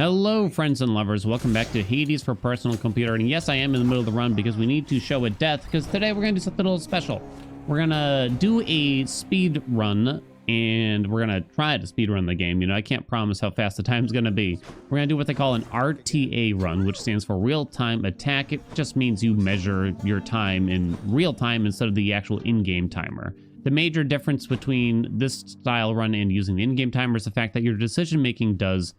Hello, friends and lovers. Welcome back to Hades for Personal Computer. And yes, I am in the middle of the run because we need to show a death, because today we're going to do something a little special. We're going to do a speed run, and we're going to try to speed run the game. You know, I can't promise how fast the time's going to be. We're going to do what they call an RTA run, which stands for real-time attack. It just means you measure your time in real time instead of the actual in-game timer. The major difference between this style run and using the in-game timer is the fact that your decision-making does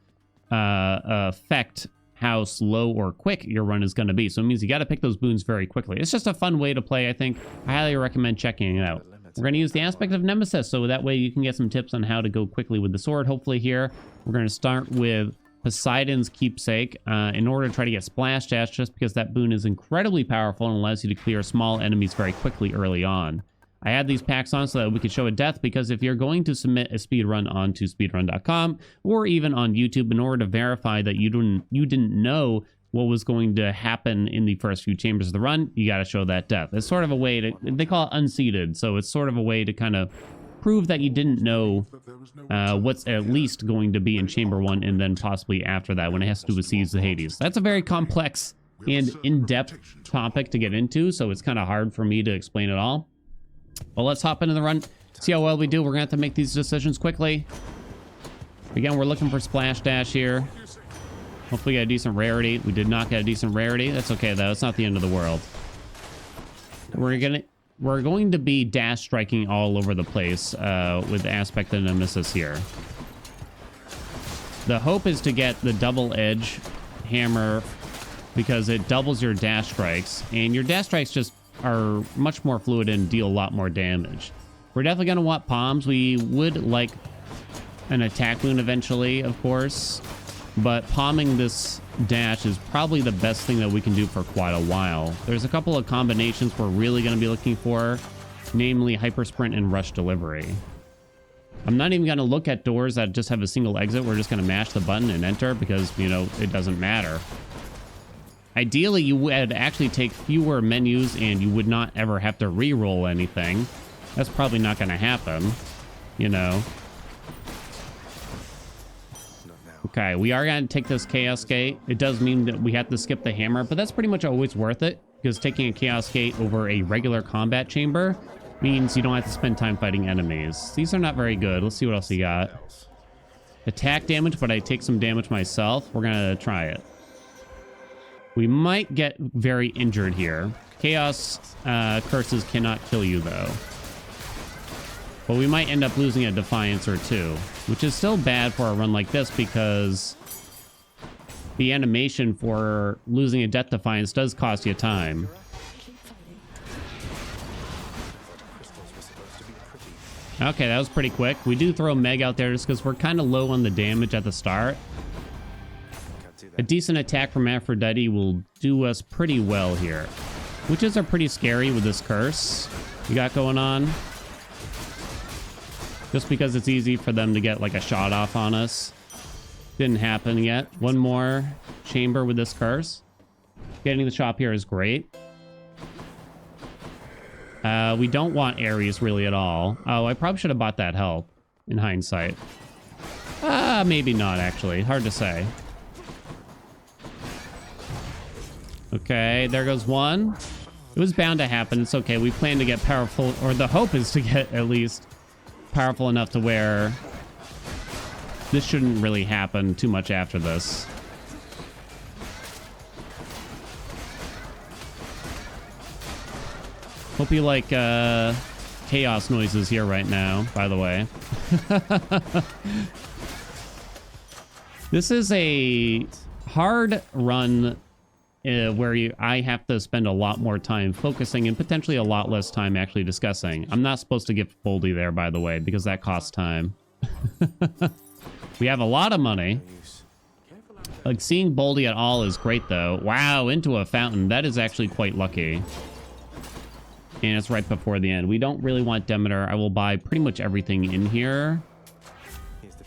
affect how slow or quick your run is going to be. So it means you got to pick those boons very quickly. It's just a fun way to play, I think. I highly recommend checking it out. We're going to use the aspect of Nemesis, so that way you can get some tips on how to go quickly with the sword. Hopefully here, we're going to start with Poseidon's Keepsake in order to try to get Splash Dash, just because that boon is incredibly powerful and allows you to clear small enemies very quickly early on. I had these packs on so that we could show a death, because if you're going to submit a speedrun onto speedrun.com or even on YouTube, in order to verify that you didn't know what was going to happen in the first few chambers of the run, you got to show that death. It's sort of a way to, they call it unseated, so it's sort of a way to kind of prove that you didn't know what's at least going to be in chamber 1 and then possibly after that when it has to do with Seas of Hades. That's a very complex and in-depth topic to get into, so it's kind of hard for me to explain it all. Well, let's hop into the run, see how well we do. We're gonna have to make these decisions quickly. Again, we're looking for Splash Dash here. Hopefully get a decent rarity. We did not get a decent rarity. That's okay though, it's not the end of the world. We're going to be dash striking all over the place with Aspect of Nemesis here. The hope is to get the double edge hammer, because it doubles your dash strikes, and your dash strikes just are much more fluid and deal a lot more damage. We're definitely going to want palms. We would like an attack boon eventually, of course, but palming this dash is probably the best thing that we can do for quite a while. There's a couple of combinations we're really going to be looking for, namely hyper sprint and rush delivery. I'm not even going to look at doors that just have a single exit. We're just going to mash the button and enter because, you know, it doesn't matter. Ideally, you would actually take fewer menus and you would not ever have to re-roll anything. That's probably not going to happen, you know. Okay, we are going to take this Chaos Gate. It does mean that we have to skip the hammer, but that's pretty much always worth it, because taking a Chaos Gate over a regular combat chamber means you don't have to spend time fighting enemies. These are not very good. Let's see what else you got. Attack damage, but I take some damage myself. We're going to try it. We might get very injured here. Chaos curses cannot kill you, though. But we might end up losing a Defiance or two, which is still bad for a run like this, because the animation for losing a Death Defiance does cost you time. Okay, that was pretty quick. We do throw Meg out there just because we're kind of low on the damage at the start. A decent attack from Aphrodite will do us pretty well here. Witches are pretty scary with this curse you got going on, just because it's easy for them to get like a shot off on us. Didn't happen yet. One more chamber with this curse. Getting the shop here is great. We don't want Ares really at all. Oh, I probably should have bought that help in hindsight. Maybe not actually. Hard to say. Okay, there goes one. It was bound to happen. It's okay. We plan to get powerful, or the hope is to get at least powerful enough to where this shouldn't really happen too much after this. Hope you like chaos noises here right now, by the way. This is a hard run where I have to spend a lot more time focusing and potentially a lot less time actually discussing. I'm not supposed to gift Boldy there, by the way, because that costs time. We have a lot of money. Like, seeing Boldy at all is great, though. Wow, into a fountain. That is actually quite lucky. And it's right before the end. We don't really want Demeter. I will buy pretty much everything in here.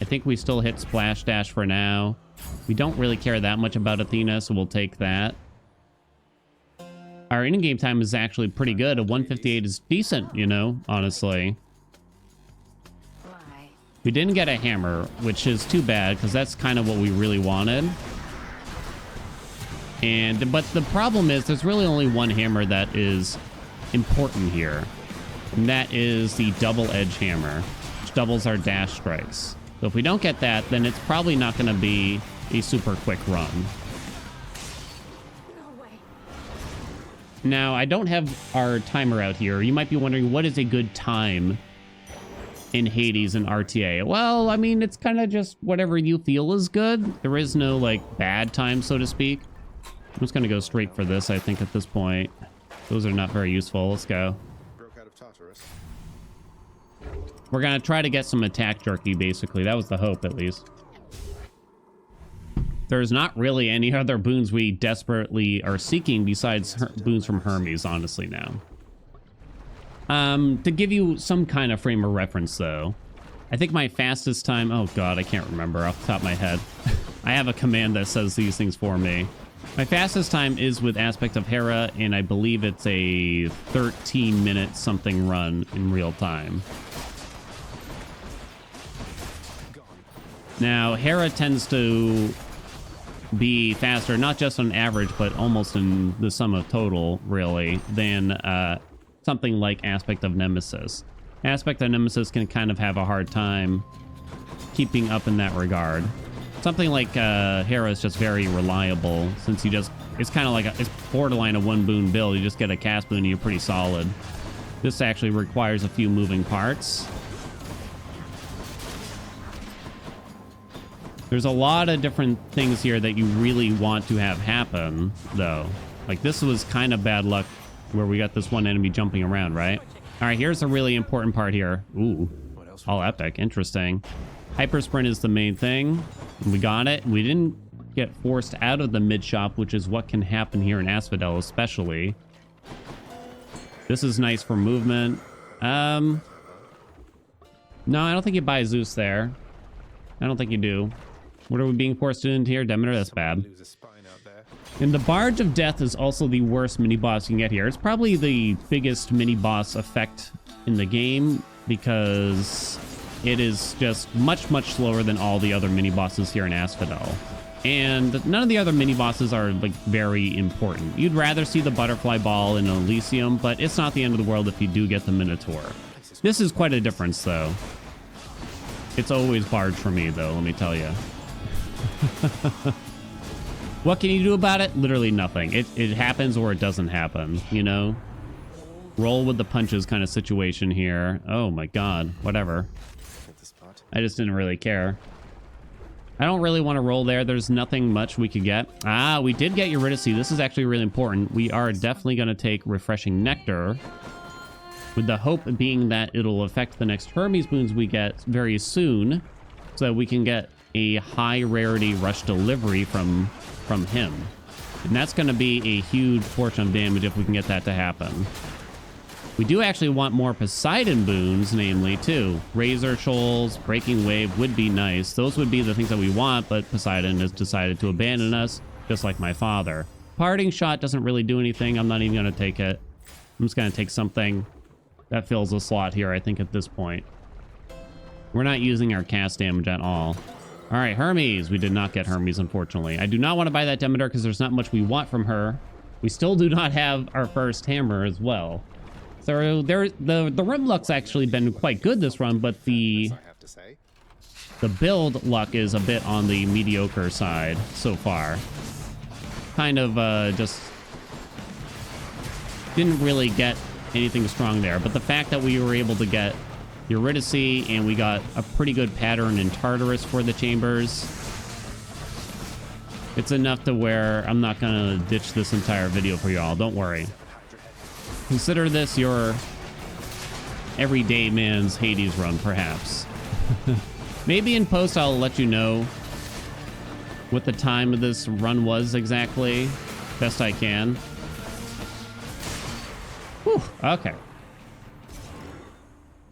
I think we still hit Splash Dash for now. We don't really care that much about Athena, so we'll take that. Our in-game time is actually pretty good. A 158 is decent, you know, honestly. We didn't get a hammer, which is too bad because that's kind of what we really wanted. But the problem is there's really only one hammer that is important here. And that is the double edge hammer, which doubles our dash strikes. So if we don't get that, then it's probably not going to be a super quick run. No way. Now, I don't have our timer out here. You might be wondering, what is a good time in Hades and RTA? Well, I mean, it's kind of just whatever you feel is good. There is no, like, bad time, so to speak. I'm just going to go straight for this, I think, at this point. Those are not very useful. Let's go. We're going to try to get some attack jerky, basically. That was the hope, at least. There's not really any other boons we desperately are seeking besides boons from Hermes, honestly, now. To give you some kind of frame of reference, though, I think my fastest time... Oh, God, I can't remember off the top of my head. I have a command that says these things for me. My fastest time is with Aspect of Hera, and I believe it's a 13-minute something run in real time. Now, Hera tends to be faster, not just on average, but almost in the sum of total, really, than something like Aspect of Nemesis. Aspect of Nemesis can kind of have a hard time keeping up in that regard. Something like Hera is just very reliable, since you just... It's kind of like it's borderline a one boon build. You just get a cast boon and you're pretty solid. This actually requires a few moving parts. There's a lot of different things here that you really want to have happen, though. Like, this was kind of bad luck where we got this one enemy jumping around, right? All right, here's a really important part here. Ooh, all epic. Interesting. Hyper sprint is the main thing. We got it. We didn't get forced out of the mid shop, which is what can happen here in Asphodel, especially. This is nice for movement. No, I don't think you buy Zeus there. I don't think you do. What are we being forced into here? Demeter, that's bad. And the Barge of Death is also the worst mini-boss you can get here. It's probably the biggest mini-boss effect in the game because it is just much, much slower than all the other mini-bosses here in Asphodel. And none of the other mini-bosses are, like, very important. You'd rather see the Butterfly Ball in Elysium, but it's not the end of the world if you do get the Minotaur. This is quite a difference, though. It's always Barge for me, though, let me tell you. What can you do about it? Literally nothing. It happens or it doesn't happen, you know? Roll with the punches kind of situation here. Oh my god, whatever. I just didn't really care. I don't really want to roll there. There's nothing much we could get. Ah, we did get Eurydice. This is actually really important. We are definitely going to take Refreshing Nectar, with the hope being that it'll affect the next Hermes boons we get very soon, so that we can get a high rarity rush delivery from him. And that's going to be a huge portion of damage if we can get that to happen. We do actually want more Poseidon boons, namely, too. Razor Shoals, Breaking Wave would be nice. Those would be the things that we want, but Poseidon has decided to abandon us, just like my father. Parting Shot doesn't really do anything. I'm not even going to take it. I'm just going to take something that fills a slot here, I think, at this point. We're not using our cast damage at all. All right, Hermes. We did not get Hermes, unfortunately. I do not want to buy that Demeter because there's not much we want from her. We still do not have our first hammer as well. So the rim luck's actually been quite good this run, but the build luck is a bit on the mediocre side so far. Kind of just didn't really get anything strong there, but the fact that we were able to get Eurydice and we got a pretty good pattern in Tartarus for the chambers, it's enough to where I'm not gonna ditch this entire video for y'all. Don't worry. Consider this your everyday man's Hades run, perhaps. Maybe in post I'll let you know what the time of this run was exactly, best I can. Whew, okay.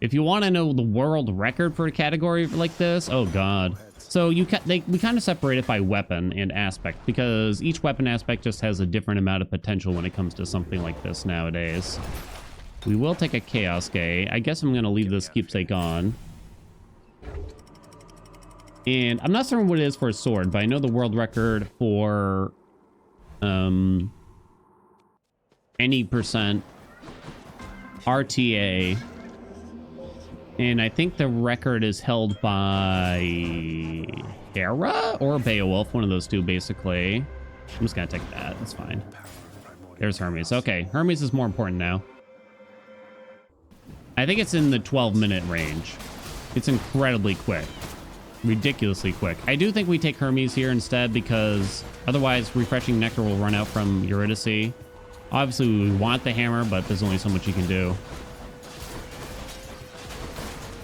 If you want to know the world record for a category like this, oh god. So we kind of separate it by weapon and aspect, because each weapon aspect just has a different amount of potential when it comes to something like this nowadays. We will take a Chaos Gay. I guess I'm going to leave this keepsake on. And I'm not certain what it is for a sword, but I know the world record for any percent RTA. And I think the record is held by Hera or Beowulf, one of those two, basically. I'm just gonna take that. It's fine. There's Hermes. Okay, Hermes is more important now. I think it's in the 12-minute range. It's incredibly quick. Ridiculously quick. I do think we take Hermes here instead because otherwise refreshing nectar will run out from Eurydice. Obviously, we want the hammer, but there's only so much you can do.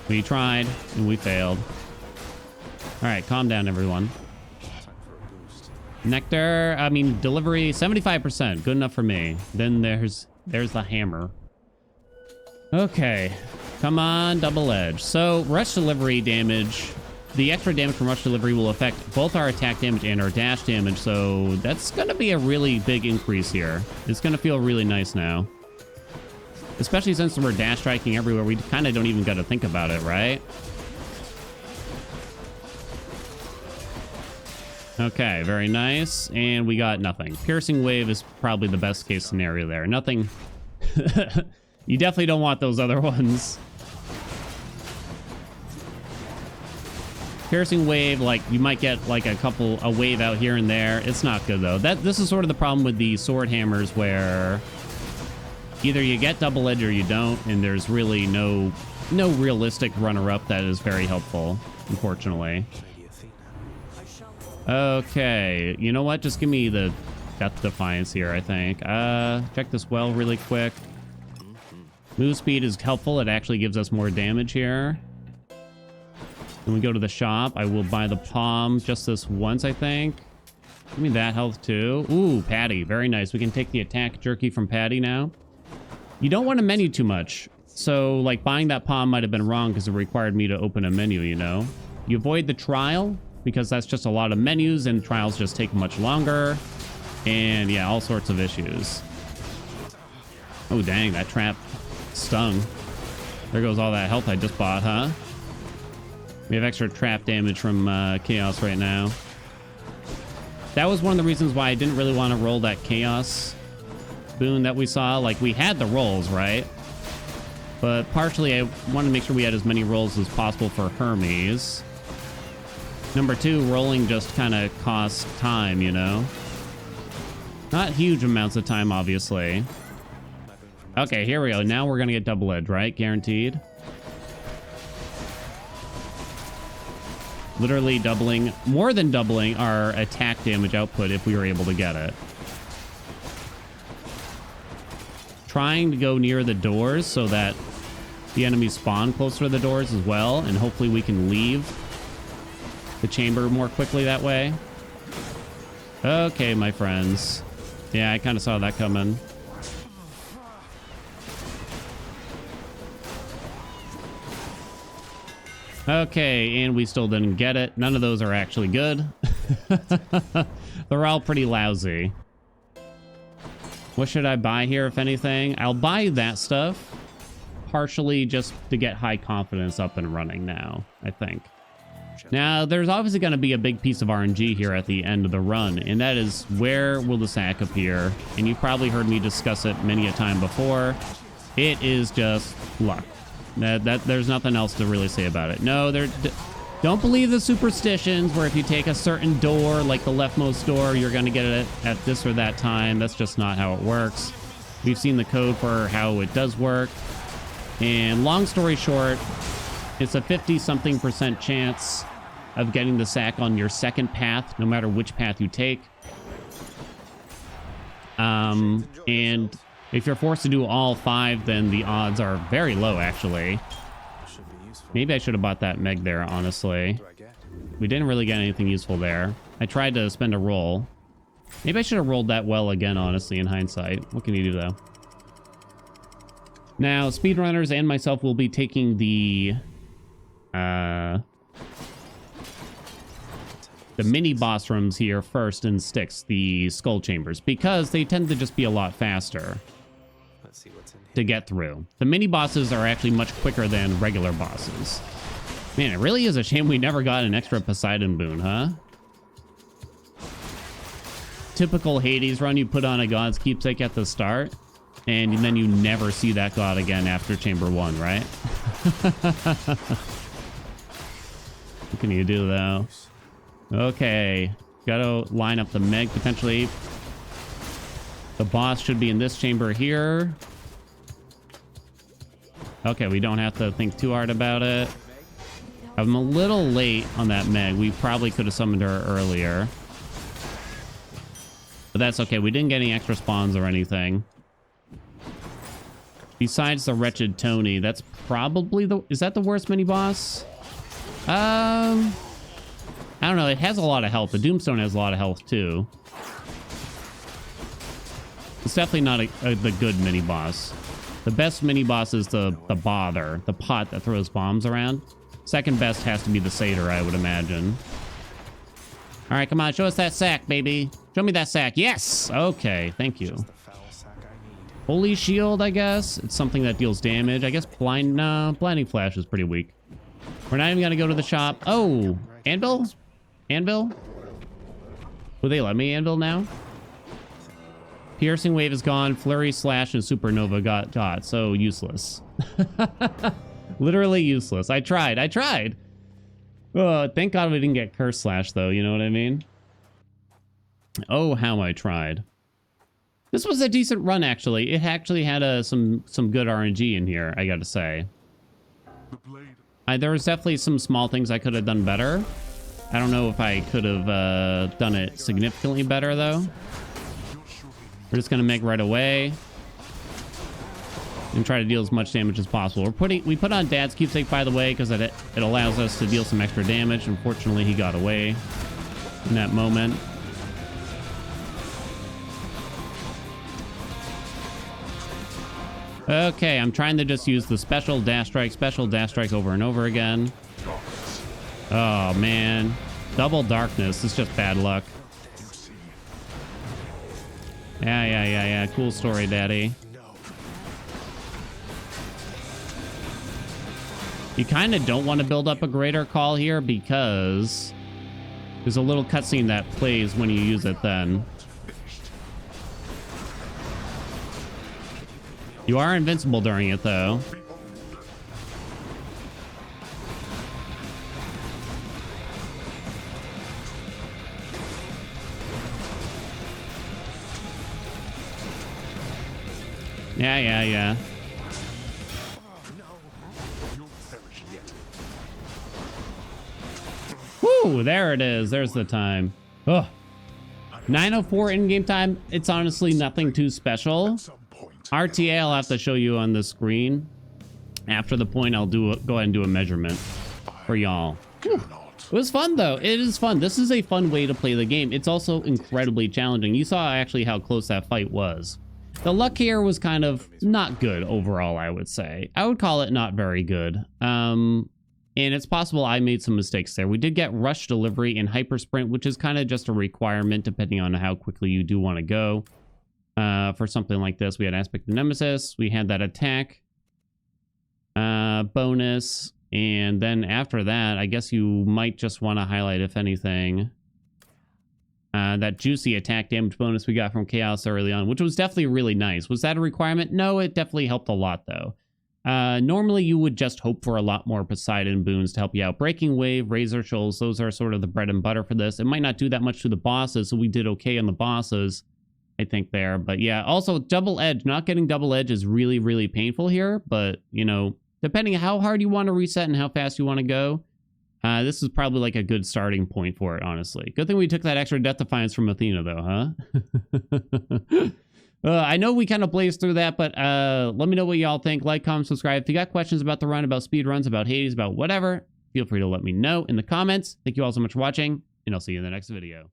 We tried, and we failed. All right, calm down, everyone. Nectar, I mean, delivery, 75%. Good enough for me. Then there's the hammer. Okay, come on, double edge. So, rush delivery damage. The extra damage from rush delivery will affect both our attack damage and our dash damage, so that's going to be a really big increase here. It's going to feel really nice now. Especially since we're dash striking everywhere, we kind of don't even got to think about it, right? Okay, very nice. And we got nothing. Piercing wave is probably the best case scenario there. Nothing. You definitely don't want those other ones. Piercing wave, like you might get like a wave out here and there. It's not good though. This is sort of the problem with the sword hammers where either you get double edge or you don't, and there's really no realistic runner-up that is very helpful, unfortunately. Okay, you know what? Just give me the Death Defiance here, I think. Check this well really quick. Move speed is helpful. It actually gives us more damage here. When we go to the shop, I will buy the palm just this once, I think. Give me that health too. Ooh, Patty. Very nice. We can take the attack jerky from Patty now. You don't want to menu too much. So, like, buying that palm might have been wrong because it required me to open a menu, you know? You avoid the trial because that's just a lot of menus and trials just take much longer. And, yeah, all sorts of issues. Oh, dang. That trap stung. There goes all that health I just bought, huh? We have extra trap damage from Chaos right now. That was one of the reasons why I didn't really want to roll that Chaos boon that we saw. Like, we had the rolls, right? But partially, I wanted to make sure we had as many rolls as possible for Hermes. Number two, rolling just kind of costs time, you know? Not huge amounts of time, obviously. Okay, here we go. Now we're going to get double edge, right? Guaranteed. Literally doubling, more than doubling our attack damage output if we were able to get it. Trying to go near the doors so that the enemies spawn closer to the doors as well, and hopefully we can leave the chamber more quickly that way. Okay, my friends. Yeah, I kind of saw that coming. Okay, and we still didn't get it. None of those are actually good. They're all pretty lousy. What should I buy here, if anything? I'll buy that stuff. Partially just to get high confidence up and running now, I think. Now, there's obviously going to be a big piece of RNG here at the end of the run, and that is where will the sack appear? And you've probably heard me discuss it many a time before. It is just luck. There's nothing else to really say about it. No, don't believe the superstitions where if you take a certain door, like the leftmost door, you're going to get it at this or that time. That's just not how it works. We've seen the code for how it does work. And long story short, it's a 50-something% chance of getting the sack on your second path, no matter which path you take. And if you're forced to do all 5, then the odds are very low, actually. Maybe I should have bought that Meg there, honestly. We didn't really get anything useful there. I tried to spend a roll. Maybe I should have rolled that well again, honestly, in hindsight. What can you do, though? Now, speedrunners and myself will be taking the mini boss rooms here first in Styx, the skull chambers, because they tend to just be a lot faster to get through. The mini bosses are actually much quicker than regular bosses. Man, it really is a shame we never got an extra Poseidon boon, huh? Typical Hades run, you put on a God's Keepsake at the start, and then you never see that god again after Chamber 1, right? What can you do, though? Okay. Gotta line up the Meg, potentially. The boss should be in this chamber here. Okay, we don't have to think too hard about it. I'm a little late on that Meg. We probably could have summoned her earlier. But that's okay. We didn't get any extra spawns or anything. Besides the wretched Tony, that's probably the... Is that the worst mini-boss? I don't know. It has a lot of health. The Doomstone has a lot of health, too. It's definitely not the good mini-boss. The best mini-boss is the Bother, the pot that throws bombs around. Second best has to be the Satyr, I would imagine. All right, come on. Show us that sack, baby. Show me that sack. Yes! Okay, thank you. Holy Shield, I guess. It's something that deals damage. I guess Blinding Flash is pretty weak. We're not even going to go to the shop. Oh, Anvil? Anvil? Will they let me Anvil now? Piercing Wave is gone. Flurry, Slash, and Supernova got so useless. Literally useless. I tried. Oh, thank God we didn't get Curse Slash, though. You know what I mean? Oh, how I tried. This was a decent run, actually. It actually had some good RNG in here, I gotta say. There was definitely some small things I could have done better. I don't know if I could have done it significantly better, though. We're just gonna make right away and try to deal as much damage as possible. We put on Dad's Keepsake, by the way, because it allows us to deal some extra damage. Unfortunately, he got away in that moment. Okay, I'm trying to just use the special dash strike over and over again. Oh, man. Double darkness. It's just bad luck. Yeah. Cool story, Daddy. You kind of don't want to build up a greater call here because there's a little cutscene that plays when you use it then. You are invincible during it, though. Yeah. Woo, there it is. There's the time. Oh, 9:04 in-game time. It's honestly nothing too special. RTA, I'll have to show you on the screen. After the point, I'll go ahead and do a measurement for y'all. It was fun, though. It is fun. This is a fun way to play the game. It's also incredibly challenging. You saw actually how close that fight was. The luck here was kind of not good overall, I would say. I would call it not very good. And it's possible I made some mistakes there. We did get rush delivery and hyper sprint, which is kind of just a requirement depending on how quickly you do want to go. For something like this, we had Aspect of Nemesis. We had that attack bonus. And then after that, I guess you might just want to highlight, if anything, that juicy attack damage bonus we got from Chaos early on, which was definitely really nice. Was that a requirement? No, it definitely helped a lot, though. Normally, you would just hope for a lot more Poseidon boons to help you out. Breaking Wave, Razor Shoals, those are sort of the bread and butter for this. It might not do that much to the bosses, so we did okay on the bosses, I think, there. But yeah, also Double Edge. Not getting Double Edge is really, really painful here. But, you know, depending on how hard you want to reset and how fast you want to go, this is probably like a good starting point for it, honestly. Good thing we took that extra Death Defiance from Athena, though, huh? I know we kind of blazed through that, but let me know what y'all think. Like, comment, subscribe. If you got questions about the run, about speed runs, about Hades, about whatever, feel free to let me know in the comments. Thank you all so much for watching, and I'll see you in the next video.